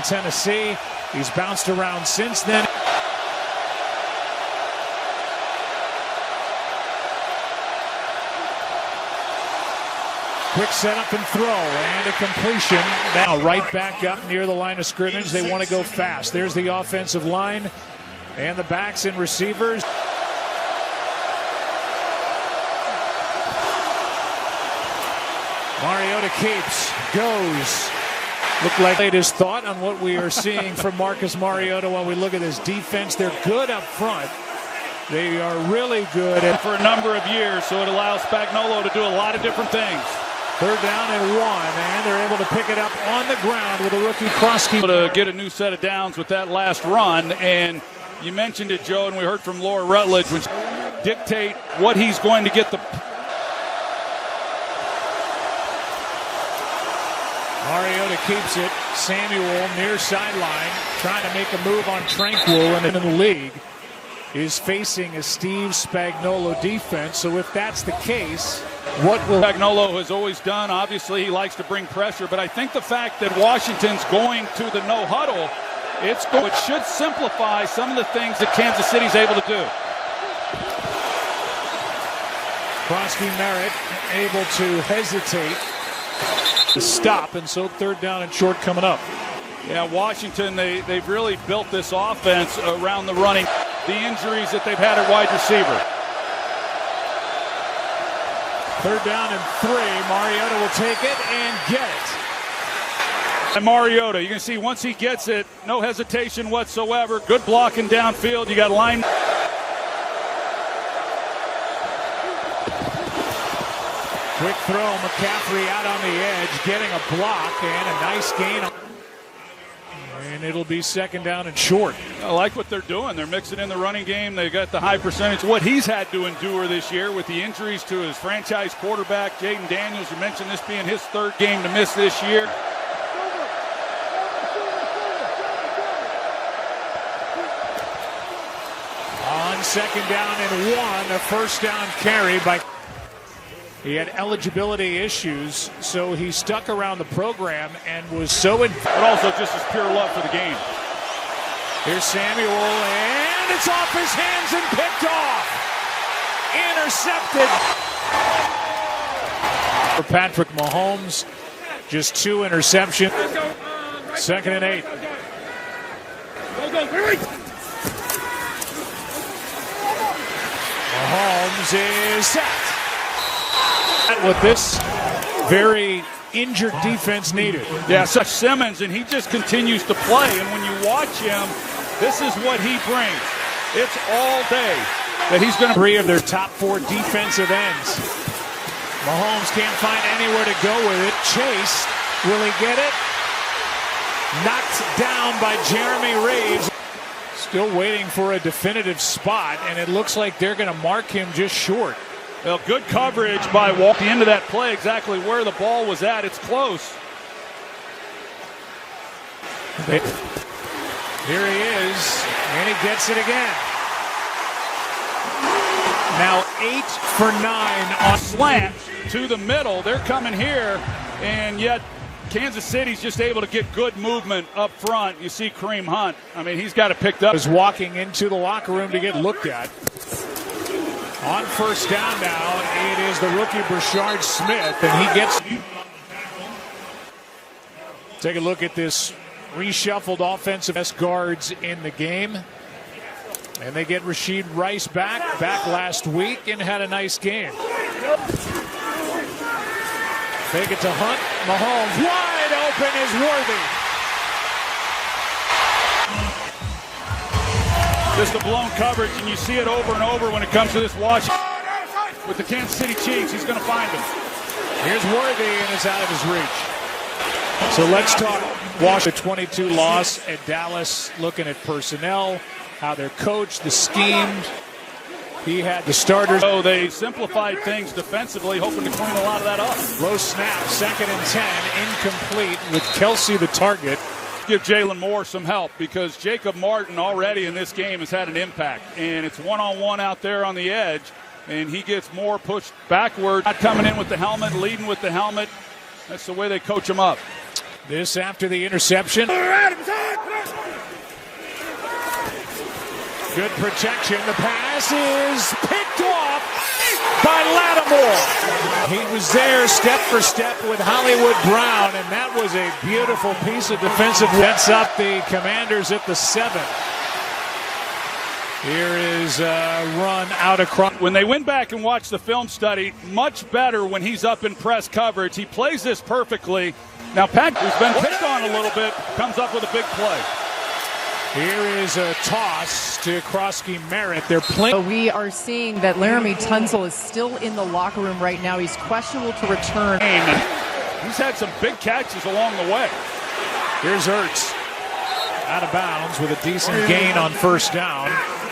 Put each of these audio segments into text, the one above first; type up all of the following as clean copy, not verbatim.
Tennessee. He's bounced around since then. Quick setup and throw, and a completion. Now right back up near the line of scrimmage. They want to go fast. There's the offensive line and the backs and receivers. Mariota keeps, goes. Looked like they his thought on what we are seeing from Marcus Mariota while we look at his defense. They're good up front. They are really good for a number of years, so it allows Spagnuolo to do a lot of different things. 3rd down and 1, and they're able to pick it up on the ground with a rookie Krosky. To get a new set of downs with that last run, and you mentioned it, Joe, and we heard from Laura Rutledge, which dictate what he's going to get the. Mariota keeps it. Samuel near sideline, trying to make a move on Tranquil, and in the league is facing a Steve Spagnuolo defense. So if that's the case, what will Spagnuolo has always done? Obviously, he likes to bring pressure, but I think the fact that Washington's going to the no huddle, it should simplify some of the things that Kansas City's able to do. Krosky Merritt able to hesitate to stop, and so 3rd down and short coming up. Yeah, Washington, they've really built this offense around the running. The injuries that they've had at wide receiver. 3rd down and 3. Mariota will take it and get it. And Mariota, you can see once he gets it, no hesitation whatsoever. Good blocking downfield. You got line. Quick throw, McCaffrey out on the edge, getting a block and a nice gain. And it'll be 2nd down and short. I like what they're doing. They're mixing in the running game. They got the high percentage. What he's had to endure this year with the injuries to his franchise quarterback, Jaden Daniels. You mentioned this being his 3rd game to miss this year. On 2nd down and 1, a 1st down carry by. He had eligibility issues, so he stuck around the program and was so. But also just his pure love for the game. Here's Samuel, and it's off his hands and picked off. Intercepted. For Patrick Mahomes, just 2 interceptions. 2nd and 8. Mahomes is set. What this very injured defense needed. Yeah, such Simmons, and he just continues to play. And when you watch him, this is what he brings. It's all day that he's going to. 3 of their top 4 defensive ends. Mahomes can't find anywhere to go with it. Chase, will he get it? Knocked down by Jeremy Reeves. Still waiting for a definitive spot, and it looks like they're going to mark him just short. Well, good coverage by walking into that play exactly where the ball was at. It's close. Here he is, and he gets it again. Now 8 for 9 on slant to the middle. They're coming here, and yet Kansas City's just able to get good movement up front. You see Kareem Hunt. I mean, he's got it picked up. Is walking into the locker room to get looked at. On 1st down now, it is the rookie Brashard Smith, and he gets. Take a look at this reshuffled offensive guards in the game. And they get Rashid Rice back last week and had a nice game. Take it to Hunt. Mahomes wide open is Worthy. Just a blown coverage, and you see it over and over when it comes to this Washington. With the Kansas City Chiefs, he's going to find him. Here's Worthy, and it's out of his reach. So let's talk Washington 22 loss at Dallas, looking at personnel, how they're coached, the schemes. He had the starters. So they simplified things defensively, hoping to clean a lot of that up. Low snap, 2nd and 10, incomplete with Kelsey the target. Give Jalen Moore some help because Jacob Martin already in this game has had an impact, and it's one-on-one out there on the edge, and he gets Moore pushed backward, not coming in with the helmet, leading with the helmet. That's the way they coach him up. This after the interception. Good protection. The pass is picked off by Lattimore. He was there step for step with Hollywood Brown, and that was a beautiful piece of defensive. Sets up the Commanders at the 7. Here is a run out across. When they went back and watched the film study, much better when he's up in press coverage. He plays this perfectly. Now, Pat, who's been picked on a little bit, comes up with a big play. Here is a toss to Krosky Merritt. They're playing. We are seeing that Laramie Tunsil is still in the locker room right now. He's questionable to return. He's had some big catches along the way. Here's Ertz. Out of bounds with a decent gain on first down.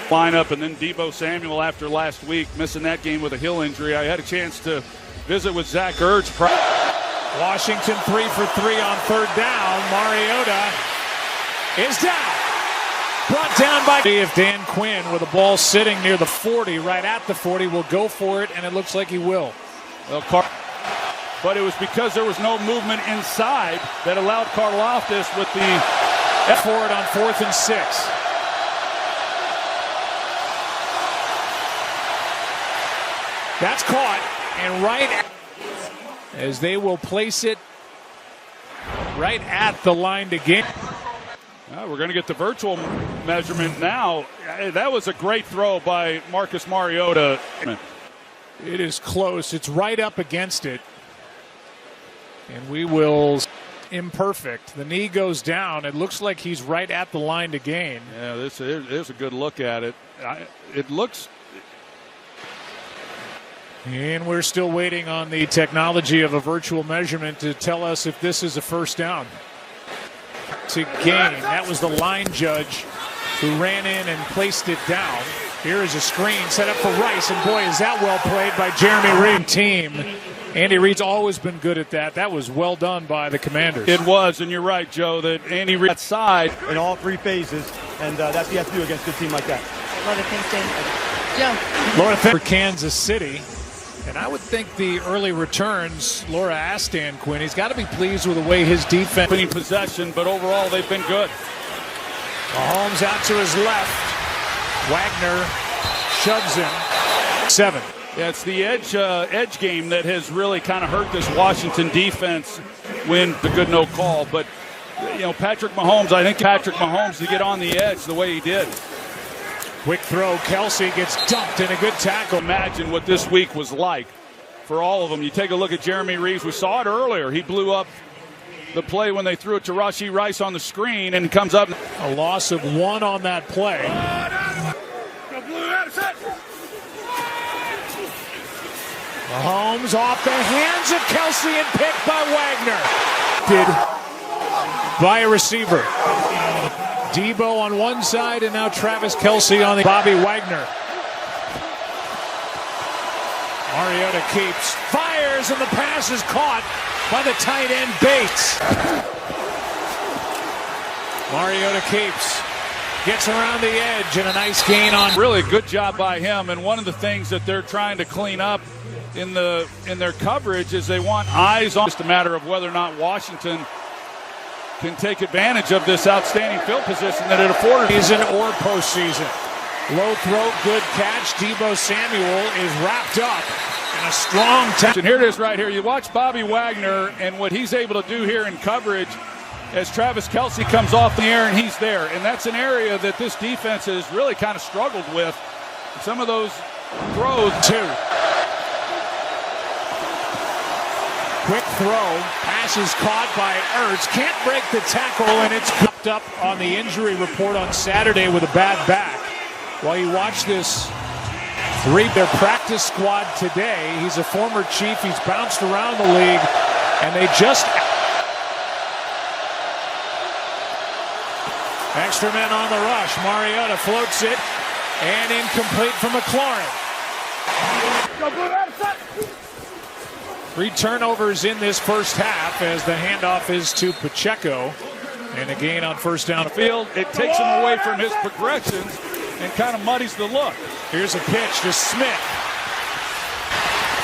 Lineup, and then Deebo Samuel after last week, missing that game with a heel injury. I had a chance to visit with Zach Ertz. Washington 3 for 3 on third down. Mariota is down. Brought down by. If Dan Quinn with a ball sitting near the 40, right at the 40, will go for it, and it looks like he will. But it was because there was no movement inside that allowed Karlaftis with the forward on 4th and 6. That's caught, and right as they will place it right at the line to gain. We're going to get the virtual measurement now. That was a great throw by Marcus Mariota. It is close. It's right up against it. And we will imperfect. The knee goes down. It looks like he's right at the line to gain. Yeah, there's a good look at it. It looks. And we're still waiting on the technology of a virtual measurement to tell us if this is a first down. To gain. That was the line judge who ran in and placed it down. Here is a screen set up for Rice, and boy, is that well played by Jeremy Reed. Team. Andy Reid's always been good at that. That was well done by the Commanders. It was, and you're right, Joe, that Andy Reid side in all 3 phases, and that's what you have to do against a team like that. Love it. Thanks, Dan. Joe. Laura for Kansas City. And I would think the early returns, Laura asked Dan Quinn, he's got to be pleased with the way his defense. Winning possession, but overall they've been good. Mahomes out to his left. Wagner shoves him. 7. Yeah, it's the edge game that has really kind of hurt this Washington defense when the good no call. But, Patrick Mahomes, I think Patrick Mahomes to get on the edge the way he did. Quick throw. Kelsey gets dumped in a good tackle. Imagine what this week was like for all of them. You take a look at Jeremy Reeves. We saw it earlier. He blew up the play when they threw it to Rashee Rice on the screen and comes up. A loss of 1 on that play. Mahomes off the hands of Kelsey and picked by Wagner. By a receiver. Deebo on one side, and now Travis Kelsey on the. Bobby Wagner. Mariota keeps, fires, and the pass is caught by the tight end Bates. Mariota keeps, gets around the edge, and a nice gain on. Really good job by him, and one of the things that they're trying to clean up in their coverage is they want eyes on. Just a matter of whether or not Washington can take advantage of this outstanding field position that it afforded. Season or postseason. Low throw, good catch. Deebo Samuel is wrapped up in a strong tackle. And here it is right here. You watch Bobby Wagner and what he's able to do here in coverage as Travis Kelsey comes off the air and he's there. And that's an area that this defense has really kind of struggled with. Some of those throws. 2. Quick throw, pass is caught by Ertz, can't break the tackle, and it's popped up on the injury report on Saturday with a bad back. While you watch this, their practice squad today, he's a former Chief, he's bounced around the league, and they just. Extra men on the rush, Mariota floats it, and incomplete for McLaurin. 3 turnovers in this first half as the handoff is to Pacheco. And a gain on first down. Field. It takes him away from his progressions and kind of muddies the look. Here's a pitch to Smith.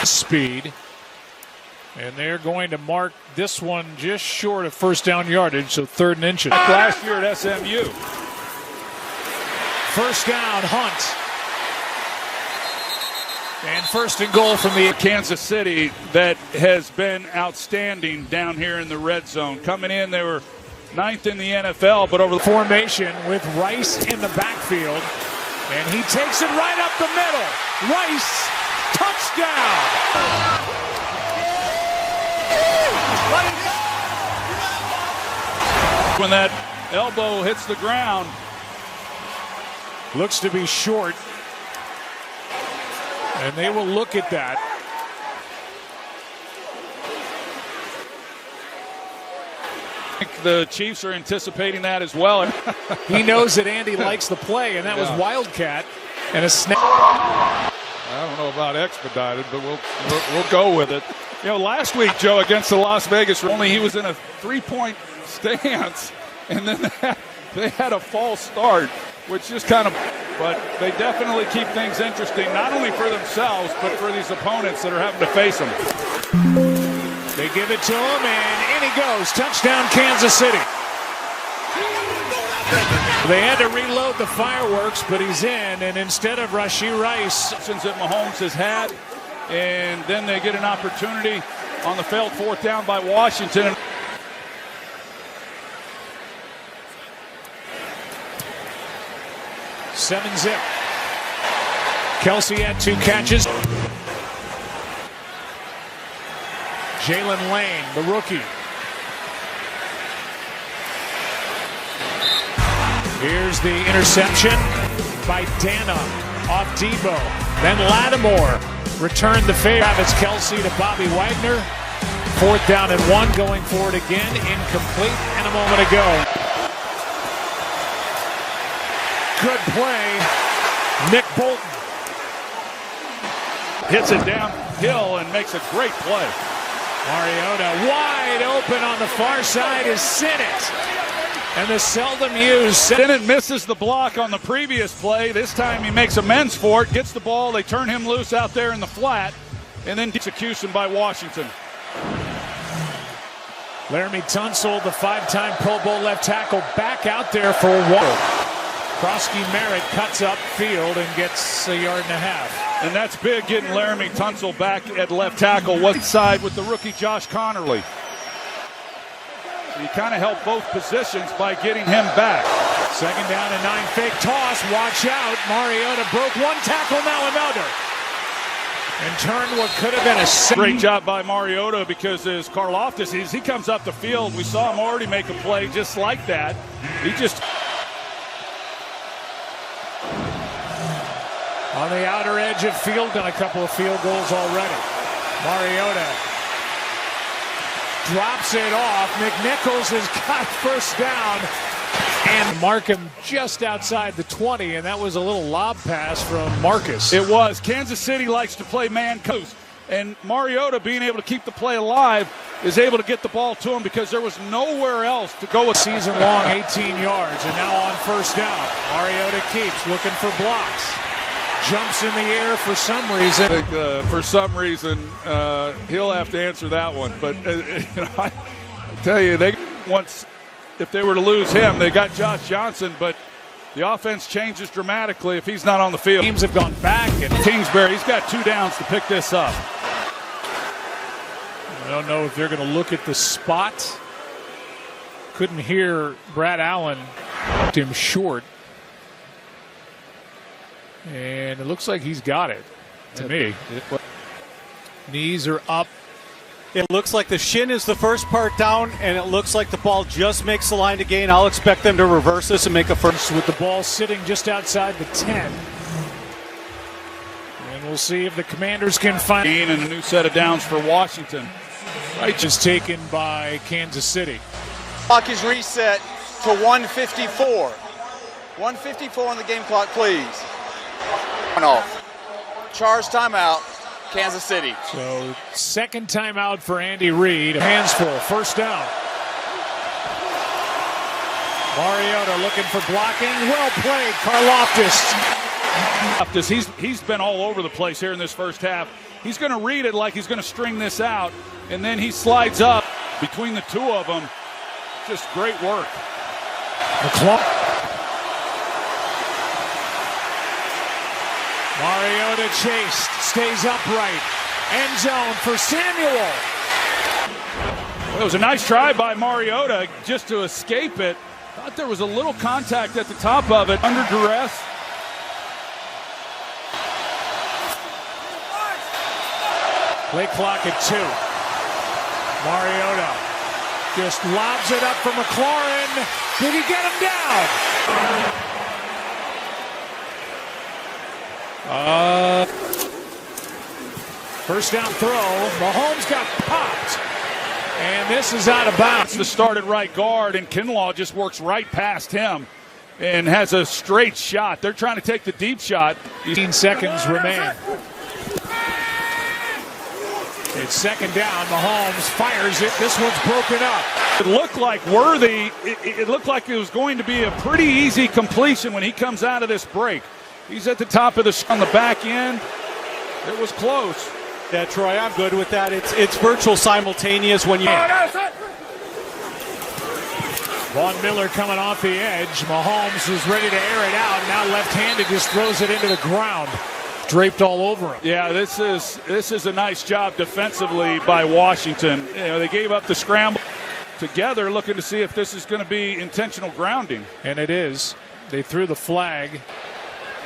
Speed. And they're going to mark this one just short of first down yardage, so 3rd and inches. Last year at SMU. First down, Hunt. And 1st and goal from the Kansas City that has been outstanding down here in the red zone. Coming in, they were 9th in the NFL, but over the formation with Rice in the backfield. And he takes it right up the middle. Rice, touchdown! When that elbow hits the ground. Looks to be short. And they will look at that. I think the Chiefs are anticipating that as well. He knows that Andy likes the play, and that was Wildcat. And a snap. I don't know about expedited, but we'll go with it. You know, last week, Joe, against the Las Vegas, only he was in a 3-point stance, and then they had a false start, which just kind of, but they definitely keep things interesting, not only for themselves, but for these opponents that are having to face them. They give it to him, and in he goes. Touchdown, Kansas City. They had to reload the fireworks, but he's in, and instead of Rashee Rice, that Mahomes has had, and then they get an opportunity on the failed 4th down by Washington. 7-zip. Kelsey had 2 catches. Jalen Lane, the rookie. Here's the interception by Dana off Debo. Then Lattimore returned the favor. Travis Kelsey to Bobby Wagner. 4th down and 1 going forward again. Incomplete and a moment ago. Good play. Nick Bolton hits it downhill and makes a great play. Mariota wide open on the far side is Sinnott. And the seldom used Sinnott misses the block on the previous play. This time he makes amends for it, gets the ball, they turn him loose out there in the flat, and then execution by Washington. Laramie Tunsil, the 5-time Pro Bowl left tackle, back out there for a while. Krosky Merritt cuts up field and gets 1.5 yards. And that's big, getting Laramie Tunsil back at left tackle, one side with the rookie Josh Connerly. So you kind of help both positions by getting him back. 2nd down and 9, fake toss, watch out. Mariota broke 1 tackle, now another. And turned what could have been a great job by Mariota, because as Karlaftis, as he comes up the field, we saw him already make a play just like that. He just on the outer edge of field, done a couple of field goals already. Mariota drops it off. McNichols has got 1st down and mark him just outside the 20, and that was a little lob pass from Marcus. It was. Kansas City likes to play man coast, and Mariota, being able to keep the play alive, is able to get the ball to him because there was nowhere else to go with. Season long 18 yards, and now on 1st down. Mariota keeps looking for blocks. Jumps in the air for some reason. I think, for some reason, he'll have to answer that one. But I tell you, if they were to lose him, they got Josh Johnson, but the offense changes dramatically if he's not on the field. Teams have gone back, and Kingsbury, he's got 2 downs to pick this up. I don't know if they're going to look at the spot. Couldn't hear Brad Allen. Knocked him short. And it looks like he's got it, to me. Knees are up. It looks like the shin is the first part down, and it looks like the ball just makes the line to gain. I'll expect them to reverse this and make a first. With the ball sitting just outside the 10. And we'll see if the Commanders can find. And a new set of downs for Washington. Right, just taken by Kansas City. Clock is reset to 1:54. 1:54 on the game clock, please. Off. Charge timeout, Kansas City. So 2nd timeout for Andy Reid. Hands full, 1st down. Mariota looking for blocking. Well played, Karlaftis. He's been all over the place here in this first half. he's going to read it like he's going to string this out, and then he slides up between the two of them. Just great work. Mariota chased, stays upright. End zone for Samuel. It was a nice try by Mariota just to escape it. Thought there was a little contact at the top of it, under duress. Play clock at 2. Mariota just lobs it up for McLaurin. Did he get him down? First down throw. Mahomes got popped. And this is out of bounds. The start at right guard, and Kinlaw just works right past him and has a straight shot. They're trying to take the deep shot. 15 seconds remain. It's second down. Mahomes fires it. This one's broken up. It looked like Worthy. It looked like it was going to be a pretty easy completion when he comes out of this break. He's at the top of on the back end. It was close. Yeah, Troy, I'm good with that. It's virtual simultaneous when you. Von Miller coming off the edge. Mahomes is ready to air it out. Now left-handed just throws it into the ground. Draped all over him. Yeah, this is a nice job defensively by Washington. You know, they gave up the scramble together, looking to see if this is going to be intentional grounding. And it is. They threw the flag.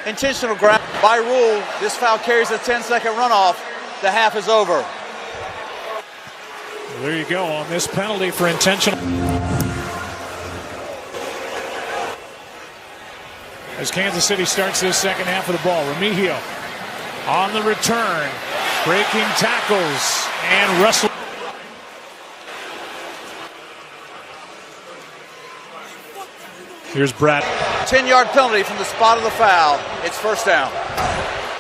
Intentional ground. By rule, this foul carries a 10-second runoff. The half is over. There you go on this penalty for intentional. As Kansas City starts this second half of the ball, Remigio on the return, breaking tackles, and Russell. Here's Brad. 10-yard penalty from the spot of the foul. It's first down.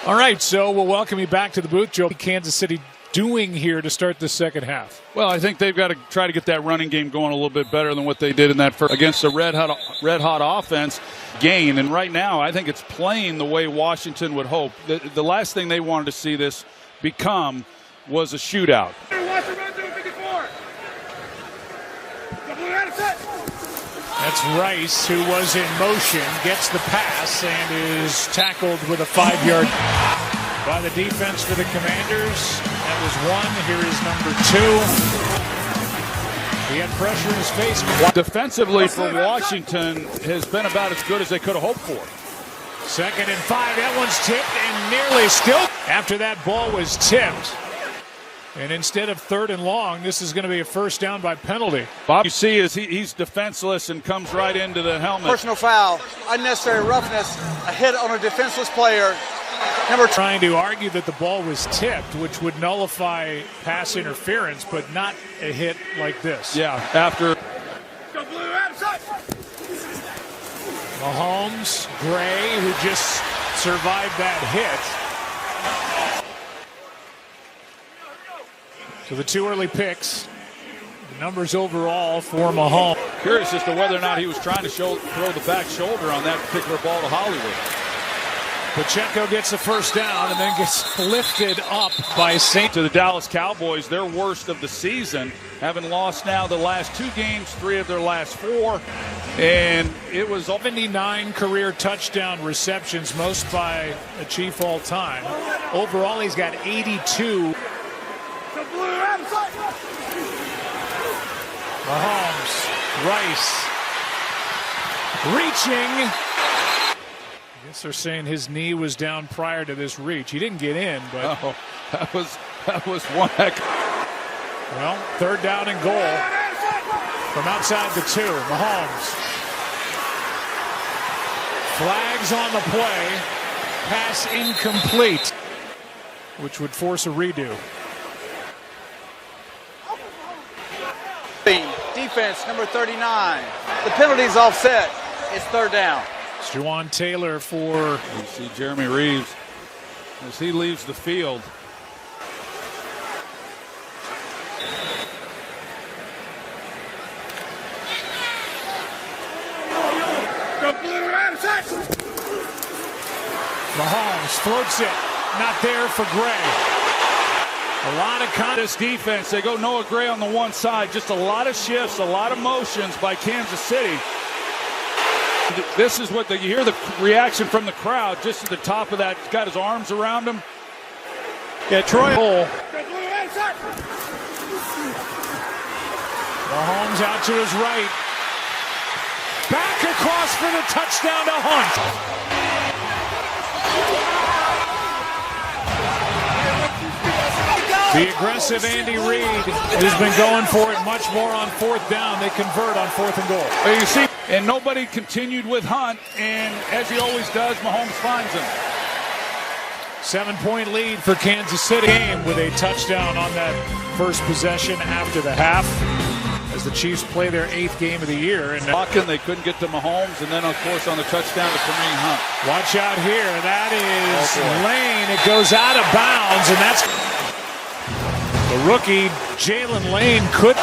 All right, so we'll welcome you back to the booth. Joe, Kansas City doing here to start the second half? Well, I think they've got to try to get that running game going a little bit better than what they did in that first against a red hot offense game. And right now, I think it's playing the way Washington would hope. The last thing they wanted to see this become was a shootout. That's Rice, who was in motion, gets the pass and is tackled with a 5-yard by the defense for the Commanders. That was one. Here is number 2. He had pressure in his face. Defensively for Washington has been about as good as they could have hoped for. 2nd and 5. That one's tipped and nearly still. After that ball was tipped. And instead of 3rd and long, this is going to be a first down by penalty. Bob, you see, he's defenseless and comes right into the helmet. Personal foul, unnecessary roughness, a hit on a defenseless player. Trying to argue that the ball was tipped, which would nullify pass interference, but not a hit like this. Yeah, after. Mahomes, Gray, who just survived that hit. So the 2 early picks, the numbers overall for Mahomes. Curious as to whether or not he was trying to throw the back shoulder on that particular ball to Hollywood. Pacheco gets the first down and then gets lifted up by St. To the Dallas Cowboys, their worst of the season, having lost now the last 2 games, 3 of their last 4. And it was 79 career touchdown receptions, most by a Chief all time. Overall, he's got 82. Mahomes, Rice, reaching. I guess they're saying his knee was down prior to this reach. He didn't get in, but that was one heck. Well, 3rd down and goal from outside the 2. Mahomes. Flags on the play. Pass incomplete, which would force a redo. Defense, number 39. The penalty's offset. It's 3rd down. It's Juwan Taylor for. You see Jeremy Reeves as he leaves the field. Mahomes floats it. Not there for Gray. A lot of This defense, they go Noah Gray on the one side. Just a lot of shifts, a lot of motions by Kansas City. This is what you hear the reaction from the crowd just at the top of that. He's got his arms around him. Yeah, Troy. Mahomes out to his right. Back across for the touchdown to Hunt. The aggressive Andy Reid has been going for it much more on fourth down. They convert on 4th and goal. Well, you see, and nobody continued with Hunt, and as he always does, Mahomes finds him. 7-point lead for Kansas City game with a touchdown on that first possession after the half as the Chiefs play their 8th game of the year. And They couldn't get to Mahomes, and then, of course, on the touchdown to Kareem Hunt. Watch out here. That is Lane. It goes out of bounds, and that's the rookie Jalen Lane could.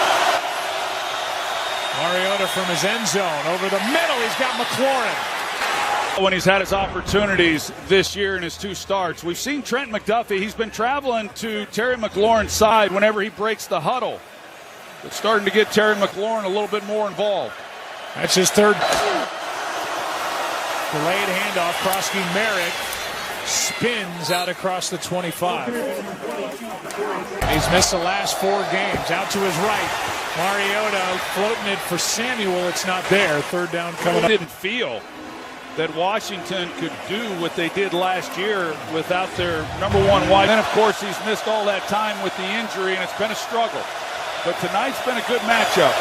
Mariota from his end zone over the middle. He's got McLaurin. When he's had his opportunities this year in his 2 starts, we've seen Trent McDuffie. He's been traveling to Terry McLaurin's side whenever he breaks the huddle. It's starting to get Terry McLaurin a little bit more involved. That's his 3rd. Delayed handoff. Krosky Merritt spins out across the 25. He's missed the last 4 games. Out to his right. Mariota floating it for Samuel. It's not there. 3rd down coming up. Didn't feel that Washington could do what they did last year without their number 1 wide. Then, of course, he's missed all that time with the injury, and it's been a struggle. But tonight's been a good matchup.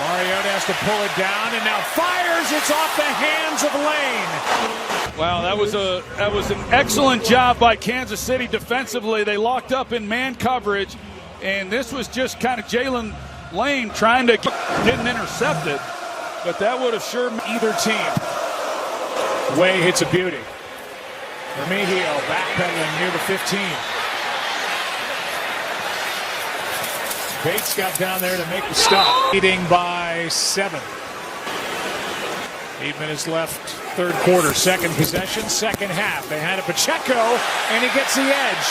Mariota has to pull it down, and now fires. It's off the hands of Lane. Wow, that was an excellent job by Kansas City defensively. They locked up in man coverage, and this was just kind of Jalen Lane trying to didn't intercept it, but that would have sure either team. Way hits a beauty. Remigio backpedaling near the 15. Bates got down there to make the stop. Leading by 7. 8 minutes left, 3rd quarter, 2nd possession, 2nd half. They hand it Pacheco, and he gets the edge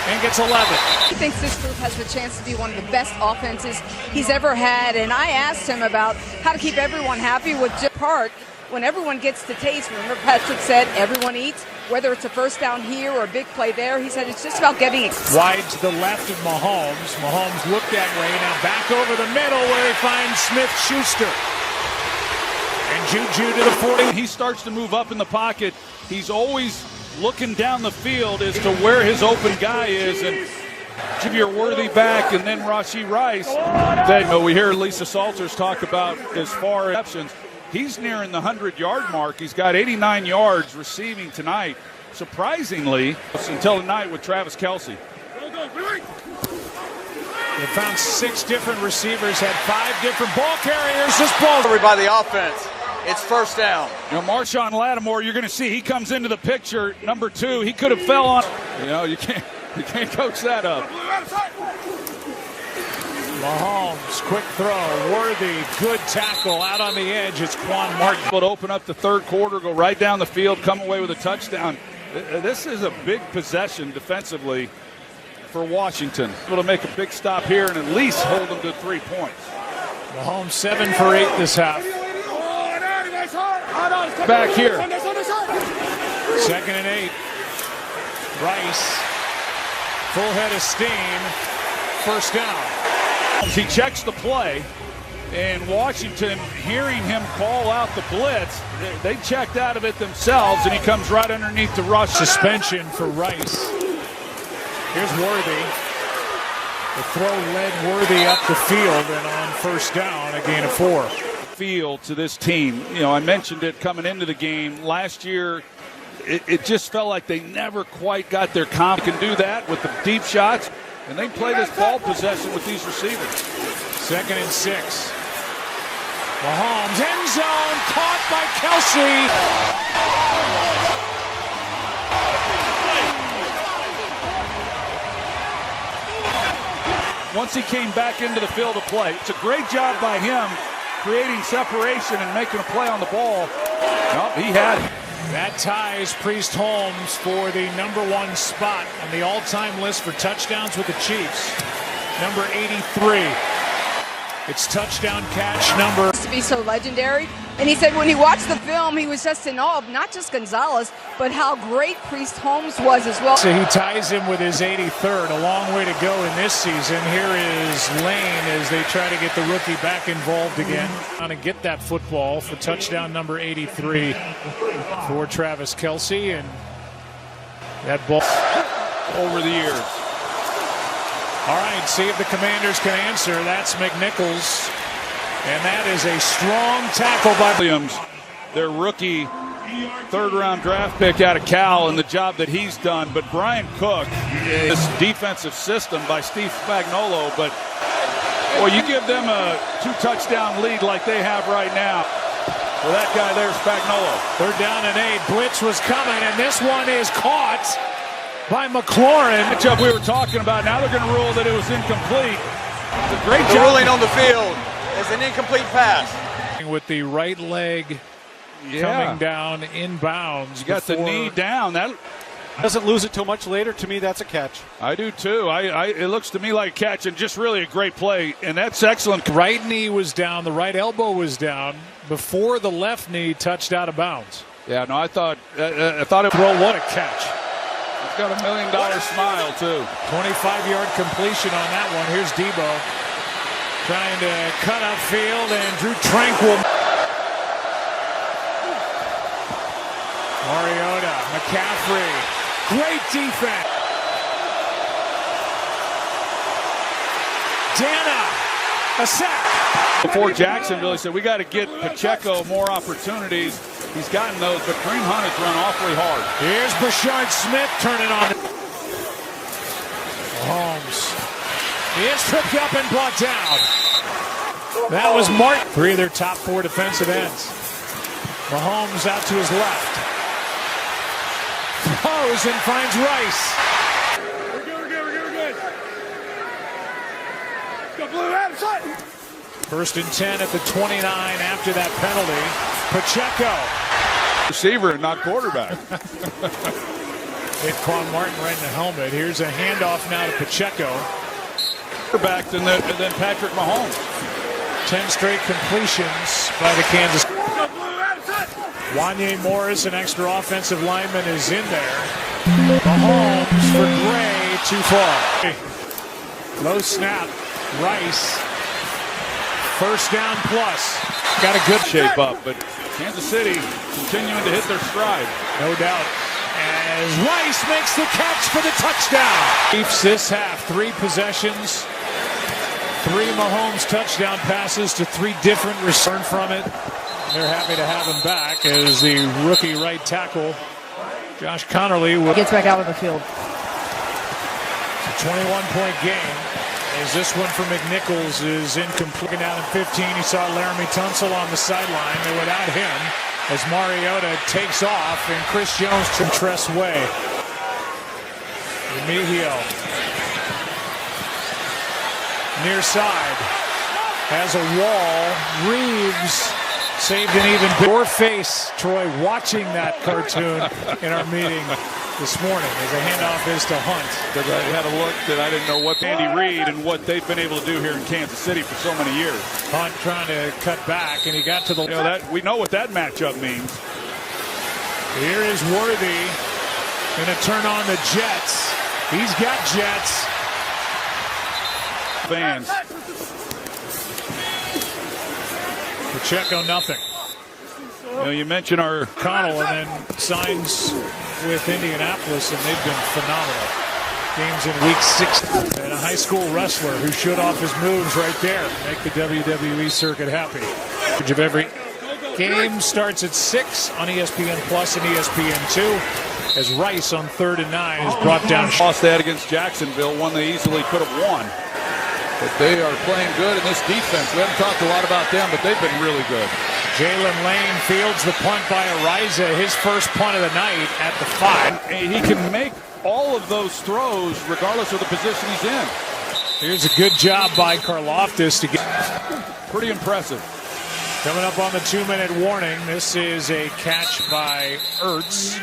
and gets 11. He thinks this group has the chance to be one of the best offenses he's ever had, and I asked him about how to keep everyone happy with just part. When everyone gets to taste, remember Patrick said everyone eats, whether it's a first down here or a big play there. He said it's just about getting it. Wide to the left of Mahomes. Mahomes looked that way. Now back over the middle where he finds Smith-Schuster. And Juju to the 40. He starts to move up in the pocket. He's always looking down the field as to where his open guy is. And Javier Worthy back, and then Rashee Rice. That we hear Lisa Salters talk about as far as receptions. He's nearing the 100-yard mark. He's got 89 yards receiving tonight. Surprisingly, until tonight with Travis Kelce. They found 6 different receivers, had 5 different ball carriers. This ball By the offense. It's 1st down. You know, Marshawn Lattimore, you're going to see he comes into the picture. Number 2, he could have fell on. You know, you can't coach that up. Mahomes, quick throw, Worthy, good tackle out on the edge. It's Quan Martin. But open up the 3rd quarter, go right down the field, come away with a touchdown. This is a big possession defensively for Washington. Able to make a big stop here and at least hold them to 3 points. Mahomes 7 for 8 this half. Back here. 2nd and 8. Rice, full head of steam, 1st down. He checks the play, and Washington, hearing him call out the blitz, they checked out of it themselves, and he comes right underneath the rush. Suspension for Rice. Here's Worthy. The throw led Worthy up the field, and on 1st down, a gain of 4. Feel to this team. You know, I mentioned it coming into the game. Last year, it just felt like they never quite got their comp. Can do that with the deep shots. And they play this ball possession with these receivers. 2nd and 6. Mahomes, end zone, caught by Kelce. Once he came back into the field to play, it's a great job by him creating separation and making a play on the ball. Nope, he had it. That ties Priest Holmes for the #1 spot on the all-time list for touchdowns with the Chiefs. Number 83. It's touchdown catch number. To be so legendary. And he said when he watched the film, he was just in awe of not just Gonzalez, but how great Priest Holmes was as well. So he ties him with his 83rd. A long way to go in this season. Here is Lane as they try to get the rookie back involved again. Trying to get that football for touchdown number 83 for Travis Kelce. And that ball Over the years. All right, see if the Commanders can answer. That's McNichols. And that is a strong tackle by Williams, their rookie third-round draft pick out of Cal, and the job that he's done. But Brian Cook, this defensive system by Steve Spagnuolo, but boy, you give them a 2-touchdown lead like they have right now. Well, that guy there's Spagnuolo. 3rd down and 8. Blitz was coming, and this one is caught by McLaurin. Matchup we were talking about. Now they're going to rule that it was incomplete. It's a great The job. ruling on the field is an incomplete pass. With the right leg coming down inbounds. You got the knee down. That Doesn't lose it till much later. To me, that's a catch. I do too. It looks to me like a catch, and just really a great play. And that's excellent. Right knee was down. The right elbow was down before the left knee touched out of bounds. Yeah, no, I thought it. Well, what a catch. He's got $1 million smile too. 25-yard completion on that one. Here's Debo trying to cut upfield, and Drew Tranquil. Mariota, McCaffrey, great defense. Dana, a sack. Before Jacksonville, he said, we got to get Pacheco more opportunities. He's gotten those, but Kareem Hunt has run awfully hard. Here's Brashard Smith turning on. Mahomes. He is tripped up and brought down. That was Martin. 3 of their top 4 defensive ends. Mahomes out to his left. Throws and finds Rice. We're good. Go blue out, shot. 1st and 10 at the 29 after that penalty. Pacheco. Receiver, not quarterback. Hit Quan Martin right in the helmet. Here's a handoff now to Pacheco. Quarterback than Patrick Mahomes. 10 straight completions by the Kansas. Wanye Morris, an extra offensive lineman, is in there. Mahomes for Gray, too far. Low snap. Rice. 1st down plus. Got a good Shape up, but Kansas City continuing to hit their stride. No doubt. As Rice makes the catch for the touchdown. Chiefs this half, 3 possessions. 3 Mahomes touchdown passes to 3 different return from it. They're happy to have him back as the rookie right tackle, Josh Connerly, Gets back out of the field. It's a 21-point game. As this one for McNichols is incomplete. Down in 15, he saw Laramie Tunsil on the sideline. They're without him as Mariota takes off, and Chris Jones to Tress Way. Remigio. Near side. Has a wall. Reeves saved an even bigger face. Troy watching that cartoon in our meeting this morning as a handoff is to Hunt. Because I had a look that I didn't know what Andy Reid and what they've been able to do here in Kansas City for so many years. Hunt trying to cut back, and he got to the. We know what that matchup means. Here is Worthy going to turn on the Jets. He's got Jets. Fans. Pacheco, nothing. You mentioned our Connell, and then signs with Indianapolis, and they've been phenomenal. Games in week 6, and a high school wrestler who showed off his moves right there. Make the WWE circuit happy. Of every game starts at 6 on ESPN Plus and ESPN2 as Rice on 3rd and 9 is brought down. Lost that against Jacksonville, one they easily could have won. But they are playing good in this defense. We haven't talked a lot about them, but they've been really good. Jalen Lane fields the punt by Ariza, his first punt of the night at the 5. He can make all of those throws regardless of the position he's in. Here's a good job by Karloftis to get. Pretty impressive. Coming up on the 2-minute warning, this is a catch by Ertz.